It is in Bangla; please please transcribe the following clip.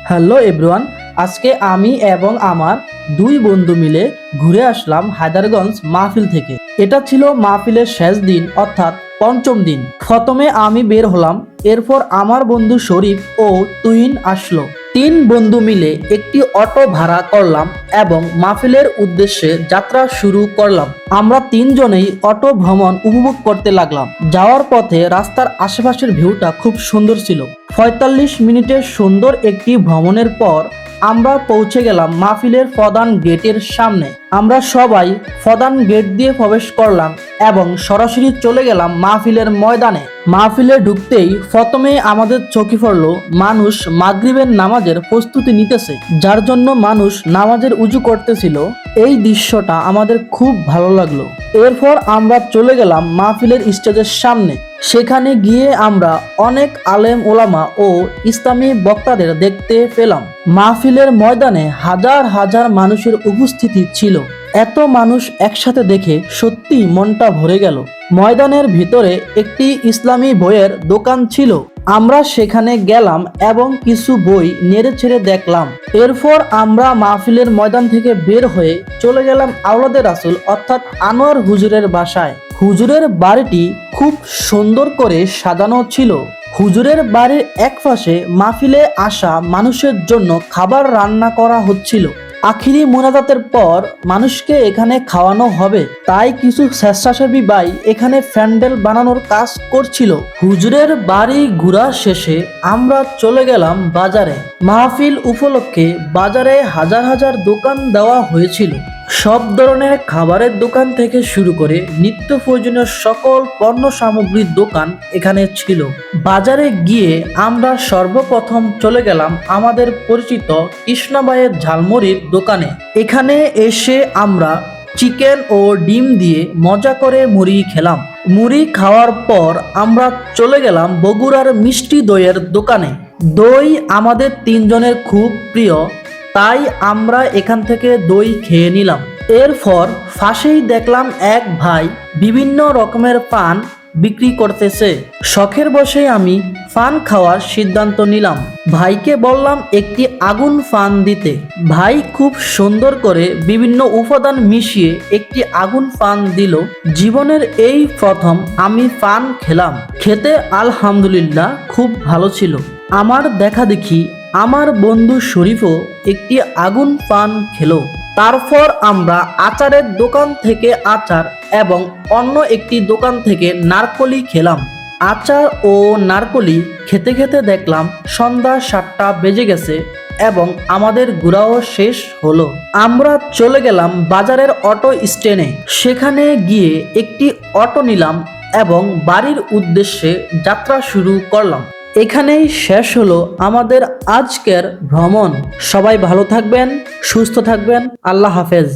হ্যালো এভরিওয়ান, আজকে আমি এবং আমার দুই বন্ধু মিলে ঘুরে আসলাম হায়দারগঞ্জ মাহফিল থেকে। এটা ছিল মাহফিলের শেষ দিন, অর্থাৎ পঞ্চম দিন। প্রথমে আমি বের হলাম, এরপর আমার বন্ধু শরীফ ও তুহিন আসলো। তিন বন্ধু মিলে একটি অটো ভাড়া করলাম এবং মাহফিলের উদ্দেশ্যে যাত্রা শুরু করলাম। আমরা তিনজনেই অটো ভ্রমণ উপভোগ করতে লাগলাম। যাওয়ার পথে রাস্তার আশেপাশের ভিউটা খুব সুন্দর ছিল। ৪৫ মিনিটের সুন্দর একটি ভ্রমণের পর আমরা পৌঁছে গেলাম মাহফিলের প্রধান গেটের সামনে। আমরা সবাই প্রধান গেট দিয়ে প্রবেশ করলাম এবং সরাসরি চলে গেলাম মাহফিলের ময়দানে। মাহফিলে ঢুকতেই প্রথমে আমাদের চোখে পড়লো মানুষ মাগরিবের নামাজের প্রস্তুতি নিতেছে, যার জন্য মানুষ নামাজের উজু করতেছিল। এই দৃশ্যটা আমাদের খুব ভালো লাগলো। এরপর আমরা চলে গেলাম মাহফিলের স্টেজের সামনে। সেখানে গিয়ে আমরা অনেক আলেম ওলামা ও ইসলামী বক্তাদের দেখতে পেলাম। মাহফিলের ময়দানে হাজার হাজার মানুষের উপস্থিতি ছিল। এত মানুষ একসাথে দেখে সত্যি মনটা ভরে গেল। ময়দানের ভিতরে একটি ইসলামী বইয়ের দোকান ছিল। আমরা সেখানে গেলাম এবং কিছু বই নেড়ে ছেড়ে দেখলাম। এরপর আমরা মাহফিলের ময়দান থেকে বের হয়ে চলে গেলাম আওলাদে রাসূল অর্থাৎ আনোয়ার হুজুরের বাসায়। হুজুরের বাড়িটি খুব সুন্দর করে সাজানো ছিল। হুজুরের বাড়ির একপাশে মাহফিলে আসা মানুষের জন্য খাবার রান্না করা হচ্ছিল। আখিরি মুনাজাতের পর মানুষকে এখানে খাওয়ানো হবে, তাই কিছু স্বেচ্ছাসেবী ভাই এখানে প্যান্ডেল বানানোর কাজ করছিল। হুজুরের বাড়ি ঘোরা শেষে আমরা চলে গেলাম বাজারে। মাহফিল উপলক্ষে বাজারে হাজার হাজার দোকান দেওয়া হয়েছিল। সব ধরনের খাবারের দোকান থেকে শুরু করে নিত্য প্রয়োজনীয় সকল পণ্য সামগ্রীর দোকান এখানে ছিল। বাজারে গিয়ে আমরা সর্বপ্রথম চলে গেলাম আমাদের পরিচিত কৃষ্ণাবাইয়ের ঝালমুড়ির দোকানে। এখানে এসে আমরা চিকেন ও ডিম দিয়ে মজা করে মুড়ি খেলাম। মুড়ি খাওয়ার পর আমরা চলে গেলাম বগুড়ার মিষ্টি দইয়ের দোকানে। দই আমাদের তিনজনের খুব প্রিয়, তাই আমরা এখান থেকে দই খেয়ে নিলাম। এরপর পাশেই দেখলাম এক ভাই বিভিন্ন রকমের পান বিক্রি করতেছে। শখের বসে আমি পান খাওয়ার সিদ্ধান্ত নিলাম। ভাইকে বললাম একটি আগুন পান দিতে। ভাই খুব সুন্দর করে বিভিন্ন উপাদান মিশিয়ে একটি আগুন পান দিল। জীবনের এই প্রথম আমি পান খেলাম। খেতে আলহামদুলিল্লাহ খুব ভালো ছিল। আমার দেখা দেখি আমার বন্ধু শরীফও একটি আগুন পান খেলো। তারপর আমরা আচারের দোকান থেকে আচার এবং অন্য একটি দোকান থেকে নারকলি খেলাম। আচার ও নারকলি খেতে খেতে দেখলাম সন্ধ্যা ৭টা বেজে গেছে এবং আমাদের ঘোরাও শেষ হলো। আমরা চলে গেলাম বাজারের অটো স্ট্যান্ডে। সেখানে গিয়ে একটি অটো নিলাম এবং বাড়ির উদ্দেশ্যে যাত্রা শুরু করলাম। এখানেই শেষ হলো আমাদের আজকের ভ্রমণ। সবাই ভালো থাকবেন, সুস্থ থাকবেন। আল্লাহ হাফেজ।